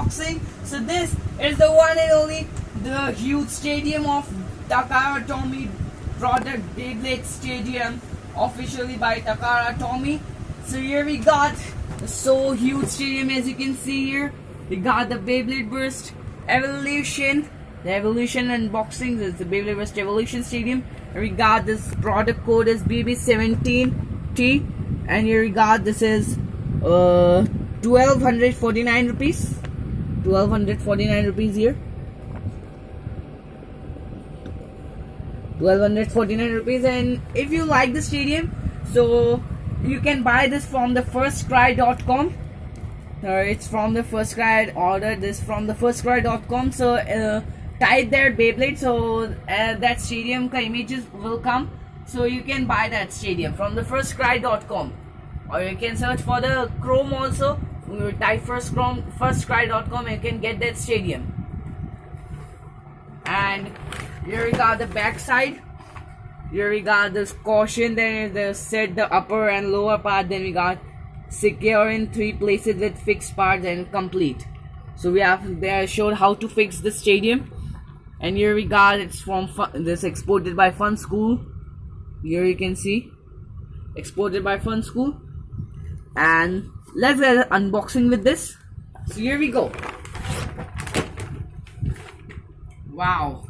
unboxing. So this is the one and only, the huge stadium of Takara Tomy product, Beyblade Stadium, officially by Takara Tomy. So here we got the so huge stadium, as you can see here. We got the Beyblade Burst Evolution. The Evolution unboxing. This is the Beyblade Burst Evolution Stadium. And we got this product code is BB17T. And here we got this is 1249 rupees. 1249 rupees here. 1249 rupees. And if you like the stadium, so you can buy this from the firstcry.com. It's from the First Cry. Order this from the firstcry.com. So type there Beyblade, so that stadium images will come. So you can buy that stadium from the firstcry.com, or you can search for the Chrome also. You type firstcry.com and you can get that stadium. And here we got the back side. Here we got this caution, then the set the upper and lower part, then we got secure in 3 places with fixed parts and complete. So we have there showed how to fix the stadium. And here we got it's from this exported by Fun School. Here you can see exported by Fun School. And let's get an unboxing with this. So here we go. Wow.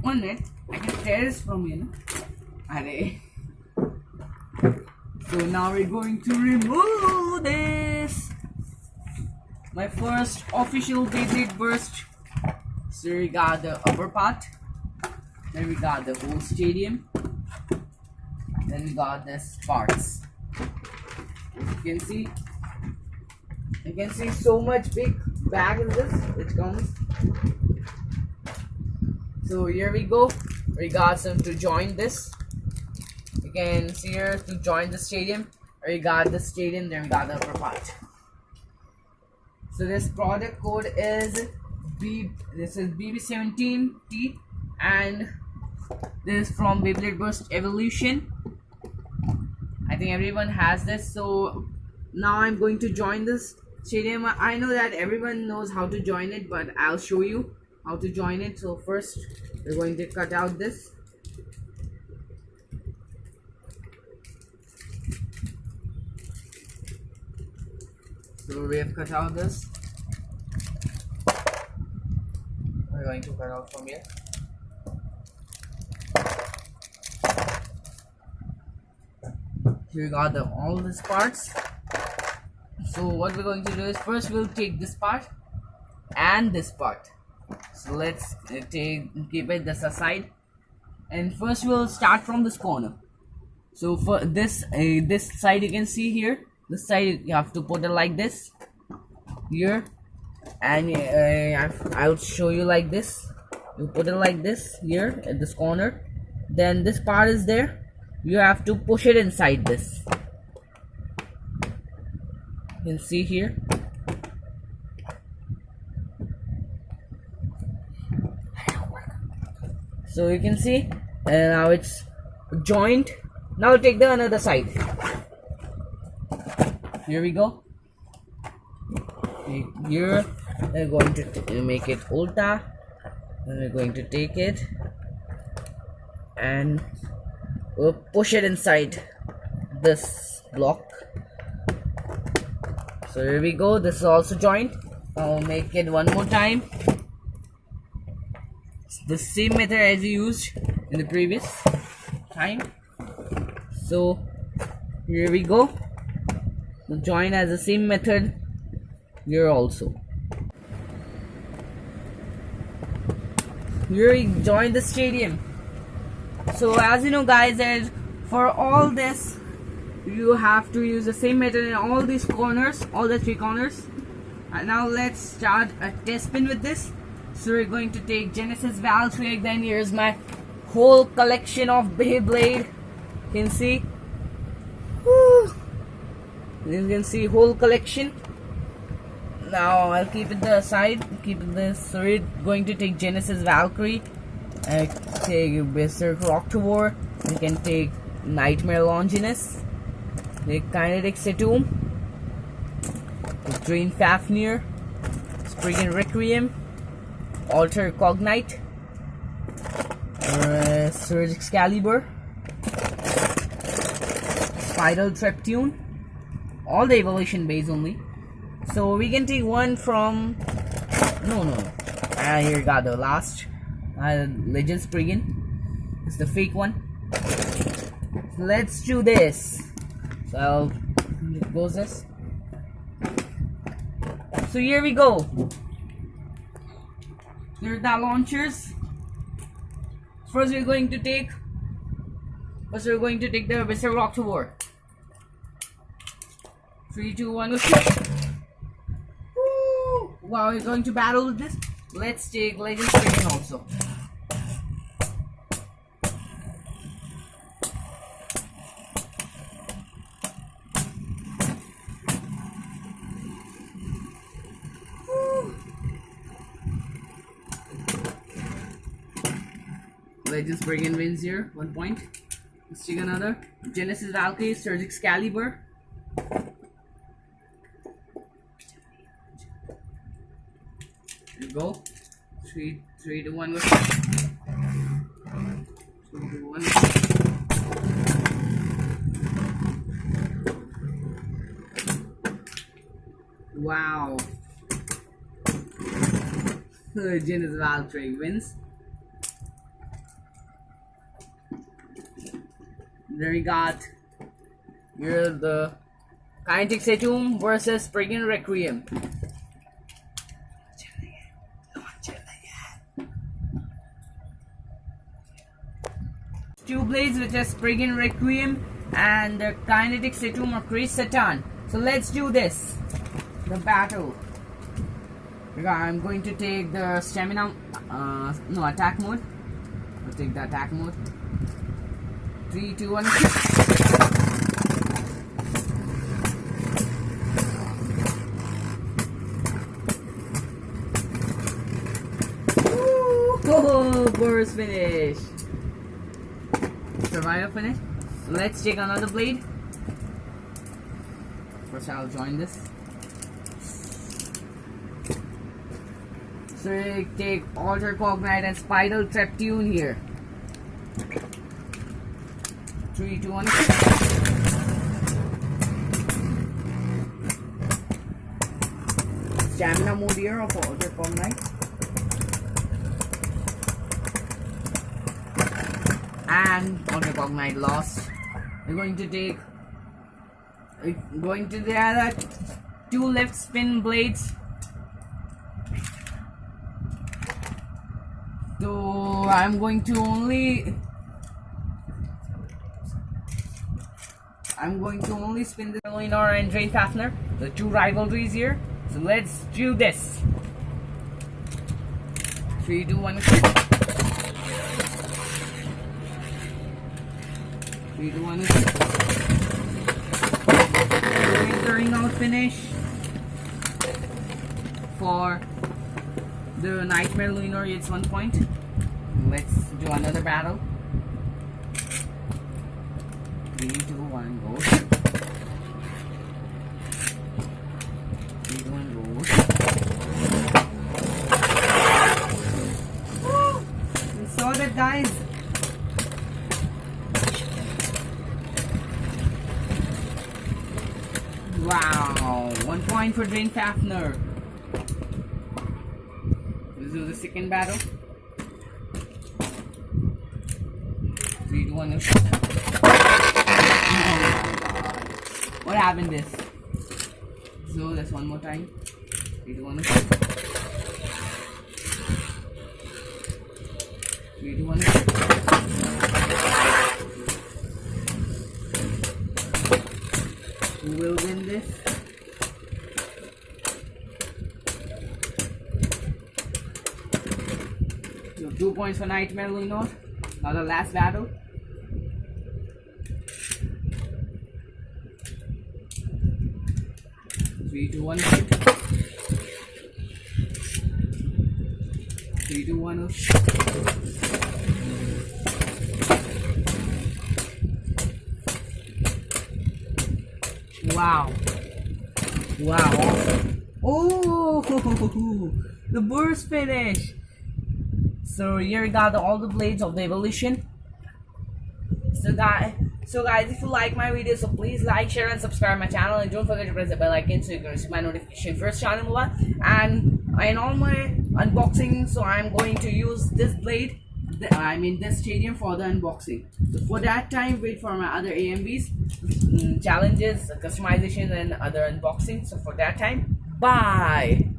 One minute, I can tear this from you. Array. So now we're going to remove this. My first official Beyblade Burst. So we got the upper part. Then we got the whole stadium. Then we got this parts. You can see so much big bag in this. It comes. So here we go. We got some to join this. You can see here to join the stadium. We got the stadium, then we got the upper part. So this product code is BB17T, and this is from Beyblade Burst Evolution. I think everyone has this. So now I'm going to join this stadium. I know that everyone knows how to join it, but I'll show you how to join it. So first we're going to cut out this. So we have cut out this. We're going to cut out from here. Here we got all these parts. So what we're going to do is first we'll take this part and this part. So let's keep it this aside, and first we'll start from this corner. So for this side, you can see here, this side you have to put it like this here, and I'll show you like this. You put it like this here at this corner, then this part is there, you have to push it inside this. You can see here. So you can see now it's joined. Now take the another side. Here we go. Here we're going to make it ulta, and we're going to take it and we'll push it inside this block. So here we go. This is also joined. I'll make it one more time. The same method as we used in the previous time. So here we go. The join as the same method here also. Here we join the stadium. So as you know guys, for all this you have to use the same method in all these corners, all the 3 corners. And now let's start a test spin with this. So we're going to take Genesis Valve Trick. Then here's my whole collection of Beyblade. You can see. Woo. You can see whole collection. Now I'll keep it the side, keep it this. So we're going to take Genesis Valkyrie. take Berserker Octavore. We can take Nightmare Longinus. Take Kinetic Satum. Drain Fafnir. Spriggan Requiem. Alter Cognite. Surge Excalibur. Spiral Treptune. All the evolution base only. So we can take one from... No. Here we got the last. Legend Spriggan. It's the fake one. So let's do this. So it goes this. So here we go. Here are the launchers. First we're going to take the Berserker Octavore. 3, 2, 1, go. Wow, we're going to battle with this. Let's take Legend Spriggan also. Legend Spriggan wins here, 1 point. Let's take another. Genesis Valkyrie, Surge Excalibur. Here we go. 3, 2, 1, go. 3, 2, 1. Wow. Genesis Valkyrie wins. Then we got here the Kinetic Satum versus Spriggan Requiem. Two blades, which is Spriggan Requiem and the Kinetic Satum or Chris Satan. So let's do this. The battle. I'm going to take the stamina, attack mode. I'll take the attack mode. 3, 2, 1. Oh, burst finish. Survivor finish. So let's take another blade. First I'll join this. So we take Alter Cognite and Spiral Treptune here. 3, 2, 1. Stamina mode here of Alter Cognite. And Alter Cognite lost. We're going to take. The other 2 left spin blades. So I'm going to only spin the Elinor and Drain Fafnir, the 2 rivalries here. So let's do this. 3, 2, 1. 3, 2, 1. Entering out finish for the Nightmare Lunar. It's 1 point. Let's do another battle. 3, 2, 1, go. 3, 2, 1, go. We saw that, guys. Wow, 1 point for Drain Fafnir. This is the second battle. 3, 2, 1. What happened this? So that's one more time. 3, 2, 1. 3, 2, 1. Who will win this? So 2 points for Nightmare Lunar. Now the last battle. 3, 2, 1. 3, 2, 1. Wow. Wow, awesome. Oh, the burst finish. So here we got all the blades of the evolution. So guys, if you like my video, so please like, share, and subscribe my channel, and don't forget to press the bell icon so you can receive my notification first channel mobile. And in all my unboxing, so I'm going to use this blade, this stadium for the unboxing. So for that time, wait for my other AMVs, challenges, customizations, and other unboxing. So for that time, bye.